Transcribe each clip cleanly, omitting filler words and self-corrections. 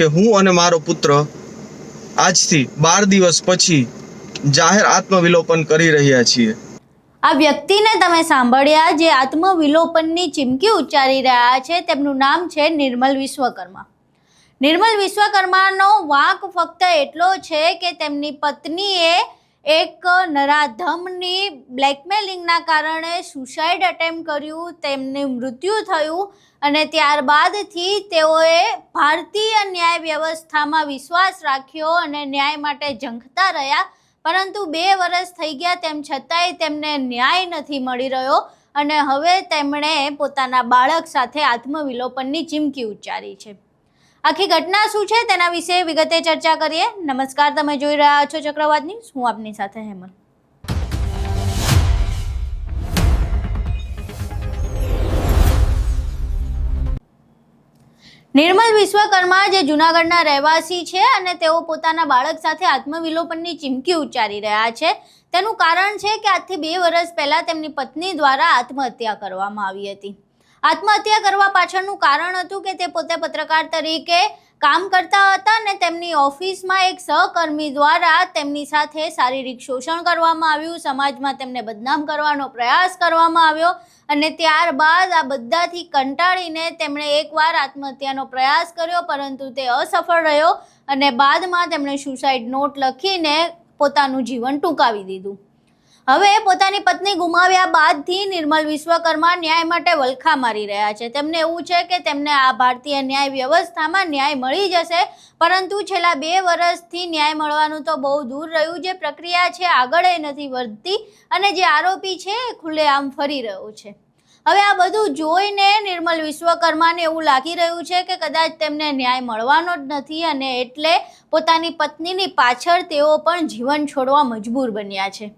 કે હું અને મારો પુત્ર આજથી 12 દિવસ પછી જાહેર આત્મવિલોપન કરી રહ્યા છીએ। આ વ્યક્તિને તમે સાંભળ્યા જે આત્મવિલોપનની ચીમકી ઉચ્ચારી રહ્યા છે, તેમનું નામ છે નિર્મલ વિશ્વકર્મા। નિર્મલ વિશ્વકર્માનો વાંક ફક્ત એટલો છે કે તેમની પત્નીએ એક નરાધમની બ્લેકમેલિંગના કારણે સુસાઇડ અટેમ્પ્ટ કર્યું, તેમનું મૃત્યુ થયું અને ત્યારબાદથી તેઓએ ભારતીય ન્યાય વ્યવસ્થામાં વિશ્વાસ રાખ્યો અને ન્યાય માટે ઝંખતા રહ્યા, પરંતુ 2 વર્ષ થઈ ગયા તેમ છતાંય તેમને ન્યાય નથી મળી રહ્યો અને હવે તેમણે પોતાના બાળક સાથે આત્મવિલોપનની ચીમકી ઉચ્ચારી છે। આખી ઘટના શું છે તેના વિશે વિગતે ચર્ચા કરીએ। નમસ્કાર, તમે જોઈ રહ્યા છો ચક્રવાત ન્યૂઝ, હું આપની સાથે હેમલ। નિર્મલ વિશ્વકર્મા જે જૂનાગઢના રહેવાસી છે અને તેઓ પોતાના બાળક સાથે આત્મવિલોપનની ચીમકી ઉચ્ચારી રહ્યા છે, તેનું કારણ છે કે આજથી 2 વર્ષ પહેલા તેમની પત્ની દ્વારા આત્મહત્યા કરવામાં આવી હતી। આત્મહત્યા કરવા પાછળનું કારણ હતું કે તે પોતે પત્રકાર તરીકે કામ કરતા હતા અને તેમની ઓફિસમાં એક સહકર્મી દ્વારા તેમની સાથે શારીરિક શોષણ કરવામાં આવ્યું, સમાજમાં તેમને બદનામ કરવાનો પ્રયાસ કરવામાં આવ્યો અને ત્યારબાદ આ બધાથી કંટાળીને તેમણે એકવાર આત્મહત્યાનો પ્રયાસ કર્યો, પરંતુ તે અસફળ રહ્યો અને બાદમાં તેમણે સુસાઇડ નોટ લખીને પોતાનું જીવન ટૂંકાવી દીધું। હવે પોતાની પત્ની ગુમાવ્યા બાદથી નિર્મલ વિશ્વકર્મા ન્યાય માટે વલખા મારી રહ્યા છે। તેમને એવું છે કે તેમને આ ભારતીય ન્યાય વ્યવસ્થામાં ન્યાય મળી જશે, પરંતુ છેલ્લા 2 વર્ષથી ન્યાય મળવાનું તો બહુ દૂર રહ્યું। જે પ્રક્રિયા છે આગળ નથી વધતી અને જે આરોપી છે એ ખુલ્લેઆમ ફરી રહ્યો છે। હવે આ બધું જોઈને નિર્મલ વિશ્વકર્માને એવું લાગી રહ્યું છે કે કદાચ તેમને ન્યાય મળવાનો જ નથી અને એટલે પોતાની પત્નીની પાછળ તેઓ પણ જીવન છોડવા મજબૂર બન્યા છે।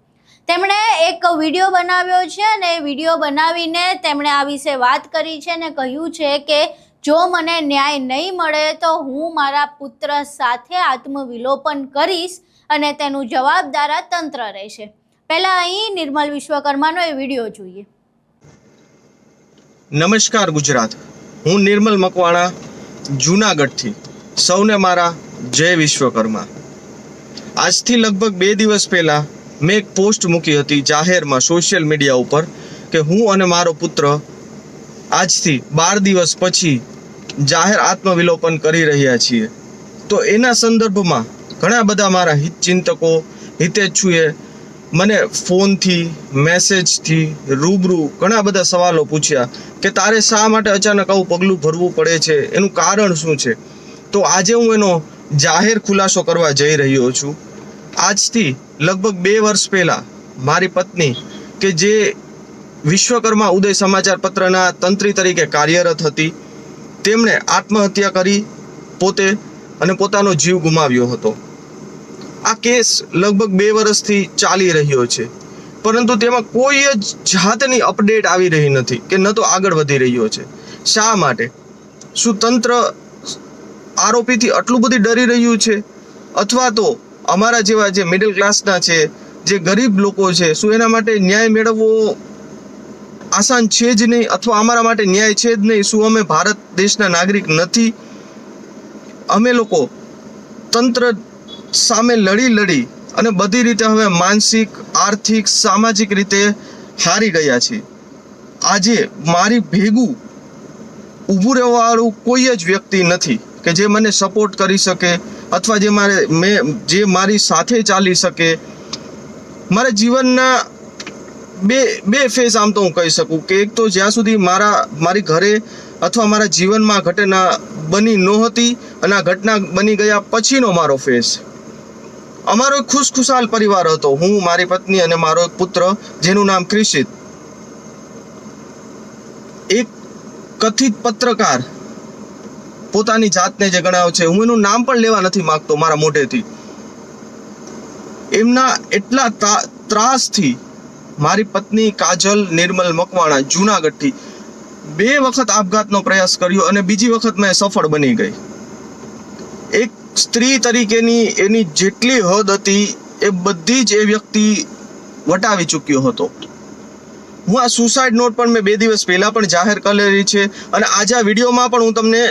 તેમણે એક વિડીયો બનાવ્યો છે અને એ વિડીયો બનાવીને તેમણે આ વિશે વાત કરી છે અને કહ્યું છે કે જો મને ન્યાય નહીં મળે તો હું મારા પુત્ર સાથે આત્મવિલોપન કરીશ અને તેનું જવાબદાર આ તંત્ર રહેશે। પહેલા અહીં નિર્મલ વિશ્વકર્માનો એ વિડીયો જોઈએ। નમસ્કાર ગુજરાત, હું નિર્મલ મકવાણા જૂનાગઢથી। સૌને મારા જય વિશ્વકર્મા। આજથી લગભગ 2 દિવસ પહેલા મેં એક પોસ્ટ મૂકી હતી જાહેરમાં સોશિયલ મીડિયા ઉપર કે હું અને મારો પુત્ર આજથી 12 દિવસ પછી જાહેર આત્મવિલોપન કરી રહ્યા છીએ। તો એના સંદર્ભમાં ઘણા બધા મારા હિતચિંતકો, હિતેચ્છુએ મને ફોનથી, મેસેજથી, રૂબરૂ ઘણા બધા સવાલો પૂછ્યા કે તારે શા માટે અચાનક આવું પગલું ભરવું પડે છે, એનું કારણ શું છે। તો આજે હું એનો જાહેર ખુલાસો કરવા જઈ રહ્યો છું। આજથી લગભગ 2 વર્ષ પહેલાં મારી પત્ની કે જે વિશ્વકર્મા ઉદય સમાચાર પત્રના તંત્રી તરીકે કાર્યરત હતી, તેમણે આત્મહત્યા કરી પોતે અને પોતાનો જીવ ગુમાવ્યો હતો। આ કેસ લગભગ 2 વર્ષથી ચાલી રહ્યો છે, પરંતુ તેમાં કોઈ જ જાતની અપડેટ આવી રહી નથી કે ન તો આગળ વધી રહ્યો છે। શા માટે? શું તંત્ર આરોપીથી આટલું બધું ડરી રહ્યું છે અથવા તો અમારા જેવા જે મિડલ ક્લાસના છે, જે ગરીબ લોકો છે, શું એના માટે ન્યાય મેળવવો આસાન છે જ નહીં અથવા અમારા માટે ન્યાય છે જ નહીં? શું અમે ભારત દેશના નાગરિક નથી? અમે લોકો તંત્ર સામે લડી અને બધી રીતે હવે માનસિક, આર્થિક, સામાજિક રીતે હારી ગયા છીએ। આજે મારી ભેગું ઊભું રહેવાવાળું કોઈ જ વ્યક્તિ નથી કે જે મને સપોર્ટ કરી શકે અથવા જે મારી સાથે ચાલી શકે। મારા જીવનના બે ફેઝ આમ તો હું કહી શકું કે એક તો જ્યાં સુધી મારી ઘરે અથવા મારા જીવનમાં ઘટના બની નહોતી અને આ ઘટના બની ગયા પછીનો મારો ફેઝ। અમારો એક ખુશખુશાલ પરિવાર હતો, હું, મારી પત્ની અને મારો એક પુત્ર જેનું નામ ક્રિશિત। એક કથિત પત્રકાર પોતાની જાતને જે ગણાવે છે, હું એનું નામ પણ લેવા નથી માંગતો મારા મોઢેથી, એમના એટલા ત્રાસથી મારી પત્ની કાજલ નિર્મલ મકવાણા જૂનાગઢથી 2 વખત આપઘાતનો પ્રયાસ કર્યો અને બીજી વખત મેં સફળ બની ગઈ। એક સ્ત્રી તરીકેની એની જેટલી હદ હતી એ બધી જ એ વ્યક્તિ વટાવી ચૂક્યો હતો। હું આ સુસાઇડ નોટ પણ મેં 2 દિવસ પહેલા પણ જાહેર કરેલી છે અને આજે આ વિડીયોમાં પણ હું તમને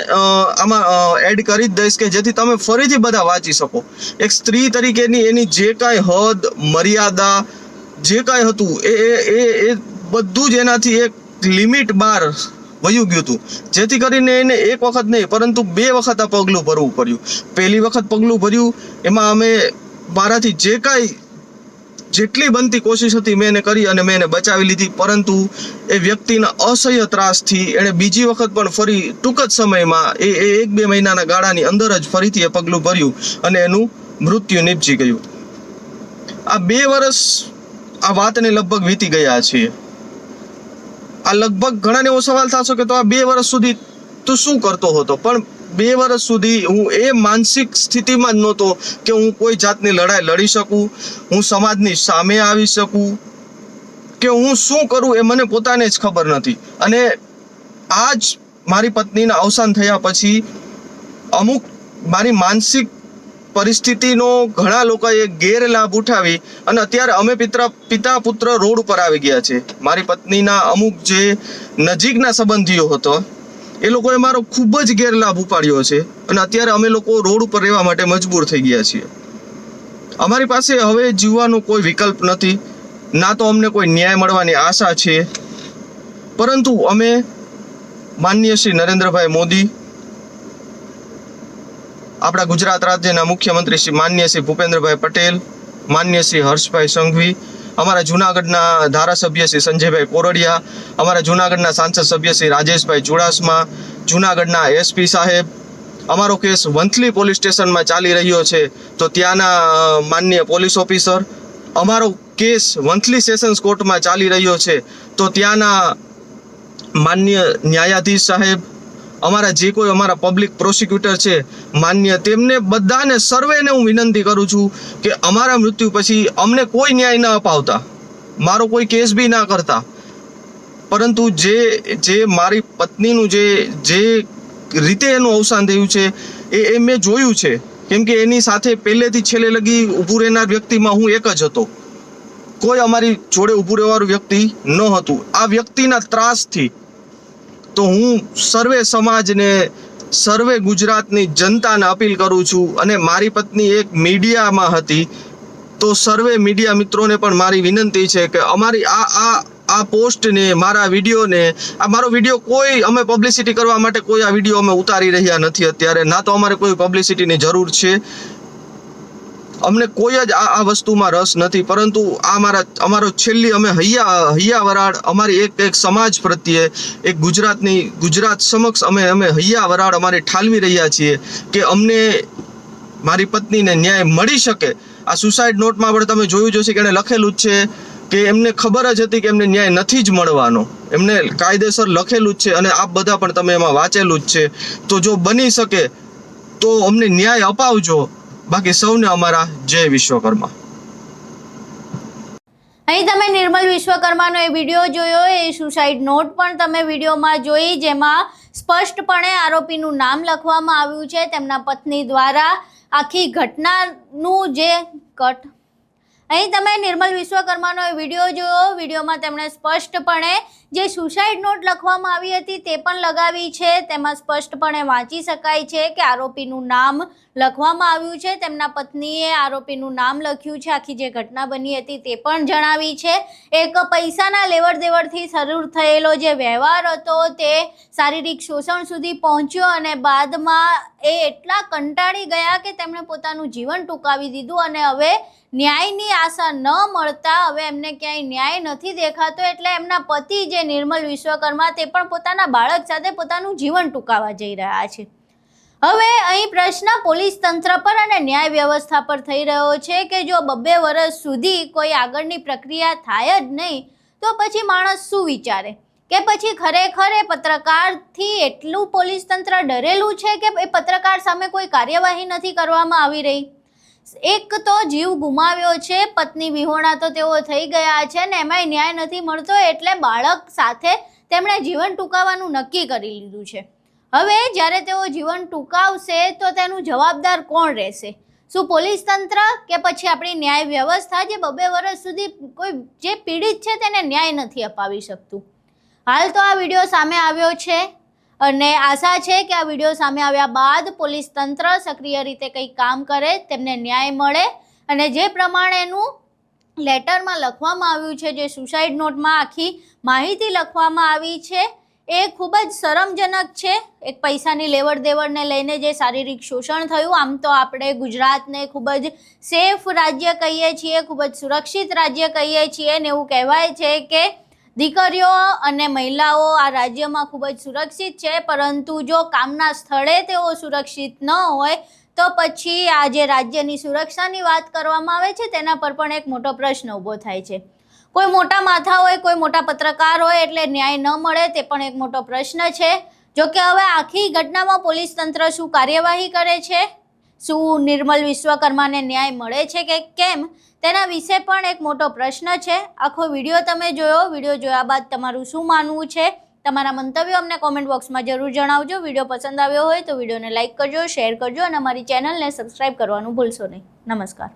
આમાં એડ કરી જ દઈશ કે જેથી તમે ફરીથી બધા વાંચી શકો. એક સ્ત્રી તરીકેની એની જે કાંઈ હદ મર્યાદા જે કાંઈ હતું એ બધું જ એનાથી એક લિમિટ બહાર વયું ગયું હતું, જેથી કરીને એને એક વખત નહીં પરંતુ 2 વખત આ પગલું ભરવું પડ્યું. પહેલી વખત પગલું ભર્યું એમાં અમે મારાથી જે કાંઈ જેટલી બનતી કોશિશ હતી મેં એને કરી અને મેં એને બચાવી લીધી, પરંતુ એ વ્યક્તિના અસહ્ય ત્રાસથી એણે બીજી વખત પણ ફરી ટૂંક જ સમયમાં એ 1-2 મહિનાના ગાળાની અંદર જ ફરીથી એ પગલું ભર્યું અને એનું મૃત્યુ નીપજી ગયું. આ 2 વર્ષ આ વાતને લગભગ વીતી ગયા છે. આ લગભગ ઘણાને એવો સવાલ થશે કે તો આ 2 વર્ષ સુધી તું શું કરતો હતો? પણ 2 વર્ષ સુધી હું એ માનસિક સ્થિતિમાં જ નહોતો કે હું કોઈ જાતની લડાઈ લડી શકું, હું સમાજની સામે આવી શકું કે હું શું કરું એ મને પોતાને જ ખબર નથી. અને આજ મારી પત્નીના અવસાન થયા પછી અમુક મારી માનસિક પરિસ્થિતિનો ઘણા લોકોએ ગેરલાભ ઉઠાવી અને અત્યારે અમે પિતા પુત્ર રોડ ઉપર આવી ગયા છે. મારી પત્નીના અમુક જે નજીકના સંબંધીઓ હતો એ લોકોએ મારો ખૂબ જ ગેરલાભ ઉપાડ્યો છે અને અત્યારે અમે લોકો રોડ ઉપર રહેવા માટે મજબૂર થઈ ગયા છીએ. અમારી પાસે હવે જીવવાનો કોઈ વિકલ્પ નથી, ના તો અમને કોઈ ન્યાય મળવાની આશા છે, પરંતુ અમે માનનીય શ્રી નરેન્દ્રભાઈ મોદી, આપણા ગુજરાત રાજ્યના મુખ્યમંત્રી શ્રી માનનીય શ્રી ભૂપેન્દ્રભાઈ પટેલ, માનનીય શ્રી હર્ષભાઈ સંઘવી, અમારા જૂનાગઢના ધારાસભ્ય શ્રી સંજયભાઈ કોરડિયા, અમારા જૂનાગઢના સાંસદ સભ્ય શ્રી રાજેશભાઈ ચુડાસમા, જૂનાગઢના એસપી સાહેબ, અમારો કેસ વંથલી પોલીસ સ્ટેશનમાં ચાલી રહ્યો છે તો ત્યાંના માનનીય પોલીસ ઓફિસર, અમારો કેસ વંથલી સેશન્સ કોર્ટમાં ચાલી રહ્યો છે તો ત્યાંના માનનીય ન્યાયાધીશ સાહેબ, અમારા જે કોઈ અમારા પબ્લિક પ્રોસિક્યુટર છે માન્ય, તેમને બધાને સર્વેને હું વિનંતી કરું છું કે અમારા મૃત્યુ પછી અમને કોઈ ન્યાય ન અપાવતા, મારો કોઈ કેસ બી ના કરતા, પરંતુ જે મારી પત્નીનું જે રીતે એનું અવસાન થયું છે એ મેં જોયું છે. કેમ કે એની સાથે પહેલેથી છેલ્લે લગી ઊભું રહેનાર વ્યક્તિમાં હું એક જ હતો, કોઈ અમારી જોડે ઊભું રહેવાળું વ્યક્તિ ન હતું. આ વ્યક્તિના ત્રાસથી તો હું સર્વે સમાજને, સર્વે ગુજરાતની જનતાને અપીલ કરું છું અને મારી પત્ની એક મીડિયામાં હતી તો સર્વે મીડિયા મિત્રોને પણ મારી વિનંતી છે કે અમારી આ પોસ્ટને, મારા વિડીયોને, આ મારો વિડીયો કોઈ અમે પબ્લિસિટી કરવા માટે કોઈ આ વિડીયો અમે ઉતારી રહ્યા નથી અત્યારે, ના તો અમારે કોઈ પબ્લિસિટીની જરૂર છે, અમને કોઈ જ આ વસ્તુમાં રસ નથી, પરંતુ અમારો છેલ્લી અમે હૈયા વરાળ અમારી એક સમાજ પ્રત્યે, એક ગુજરાત સમક્ષ અમે હૈયા વરાળ અમારે ઠાલવી રહ્યા છીએ કે અમને મારી પત્નીને ન્યાય મળી શકે. આ સુસાઇડ નોટમાં પણ તમે જોયું જશે કે એણે લખેલું જ છે કે એમને ખબર જ હતી કે એમને ન્યાય નથી જ મળવાનો, એમને કાયદેસર લખેલું જ છે અને આપ બધા પણ તમે એમાં વાંચેલું જ છે. તો જો બની શકે તો અમને ન્યાય અપાવજો, બાકી સૌને અમારા જય વિશ્વકર્મા. અહીં તમે નિર્મલ વિશ્વકર્માનો એ વિડીયો જોયો, એ સુસાઇડ નોટ પણ તમે વિડીયોમાં જોઈ, જેમાં સ્પષ્ટપણે આરોપીનું નામ લખવામાં આવ્યું છે. તેમના પત્ની દ્વારા આખી ઘટનાનું જે કટ, અહીં તમે નિર્મલ વિશ્વકર્માનો એ વિડીયો જોયો, વિડીયોમાં તેમણે સ્પષ્ટપણે જે સુસાઇડ નોટ લખવામાં આવી હતી તે પણ લગાવી છે. તેમાં સ્પષ્ટપણે વાંચી શકાય છે કે આરોપીનું નામ લખવામાં આવ્યું છે. તેમના પત્નીએ આરોપીનું નામ લખ્યું છે, આખી જે ઘટના બની હતી તે પણ જણાવી છે. એક પૈસાના લેવડ દેવડથી શરૂ થયેલો જે વ્યવહાર હતો તે શારીરિક શોષણ સુધી પહોંચ્યો અને બાદમાં એ એટલા કંટાળી ગયા કે તેમણે પોતાનું જીવન ટૂંકાવી દીધું અને હવે ન્યાયની આશા ન મળતા હવે એમને ક્યાંય ન્યાય નથી દેખાતો, એટલે એમના પતિ જે નિર્મલ વિશ્વકર્મા તે પણ પોતાના બાળક સાથે પોતાનું જીવન ટૂંકાવા જઈ રહ્યા છે. હવે અહીં પ્રશ્ન પોલીસ તંત્ર પર અને ન્યાય વ્યવસ્થા પર થઈ રહ્યો છે કે જો 2 વર્ષ સુધી કોઈ આગળની પ્રક્રિયા થાય જ નહીં તો પછી માણસ શું વિચારે, કે પછી ખરેખર એ પત્રકારથી એટલું પોલીસ તંત્ર ડરેલું છે કે એ પત્રકાર સામે કોઈ કાર્યવાહી નથી કરવામાં આવી રહી. એક તો જીવ ગુમાવ્યો છે, પત્ની વિહોણા તો તેઓ થઈ ગયા છે ને એમાંય ન્યાય નથી મળતો, એટલે બાળક સાથે તેમણે જીવન ટૂંકાવવાનું નક્કી કરી લીધું છે. હવે જ્યારે તેઓ જીવન ટૂંકાવશે તો તેનું જવાબદાર કોણ રહેશે? શું પોલીસ તંત્ર કે પછી આપણી ન્યાય વ્યવસ્થા જે 2 વર્ષ સુધી કોઈ જે પીડિત છે તેને ન્યાય નથી અપાવી શકતું? હાલ તો આ વિડીયો સામે આવ્યો છે અને આશા છે કે આ વિડીયો સામે આવ્યા બાદ પોલીસ તંત્ર સક્રિય રીતે કંઈક કામ કરે, તેમને ન્યાય મળે અને જે પ્રમાણેનું લેટરમાં લખવામાં આવ્યું છે, જે સુસાઇડ નોટમાં આખી માહિતી લખવામાં આવી છે, એ ખૂબ જ શરમજનક છે. એક પૈસાની લેવડ દેવડને લઈને જે શારીરિક શોષણ થયું, આમ તો આપણે ગુજરાતને ખૂબ જ સેફ રાજ્ય કહીએ છીએ, ખૂબ જ સુરક્ષિત રાજ્ય કહીએ છીએ ને એવું કહેવાય છે કે દીકરીઓ અને મહિલાઓ આ રાજ્યમાં ખૂબ જ સુરક્ષિત છે, પરંતુ જો કામના સ્થળે તેઓ સુરક્ષિત ન હોય તો પછી આ જે રાજ્યની સુરક્ષાની વાત કરવામાં આવે છે તેના પર પણ એક મોટો પ્રશ્ન ઊભો થાય છે. કોઈ મોટા માથા હોય, કોઈ મોટા પત્રકાર હોય એટલે ન્યાય ન મળે તે પણ એક મોટો પ્રશ્ન છે. જો કે હવે આખી ઘટનામાં પોલીસ તંત્ર શું કાર્યવાહી કરે છે, શું નિર્મલ વિશ્વકર્માને ન્યાય મળે છે કે કેમ, તેના વિશે પણ એક મોટો પ્રશ્ન છે. આખો વિડીયો તમે જોયો, વિડીયો જોયા બાદ તમારું શું માનવું છે? તમારા મંતવ્યો અમને કોમેન્ટ બોક્સમાં જરૂર જણાવજો. વિડીયો પસંદ આવ્યો હોય તો વિડીયોને લાઇક કરજો, શેર કરજો અને અમારી ચેનલને સબસ્ક્રાઇબ કરવાનું ભૂલશો નહીં. નમસ્કાર.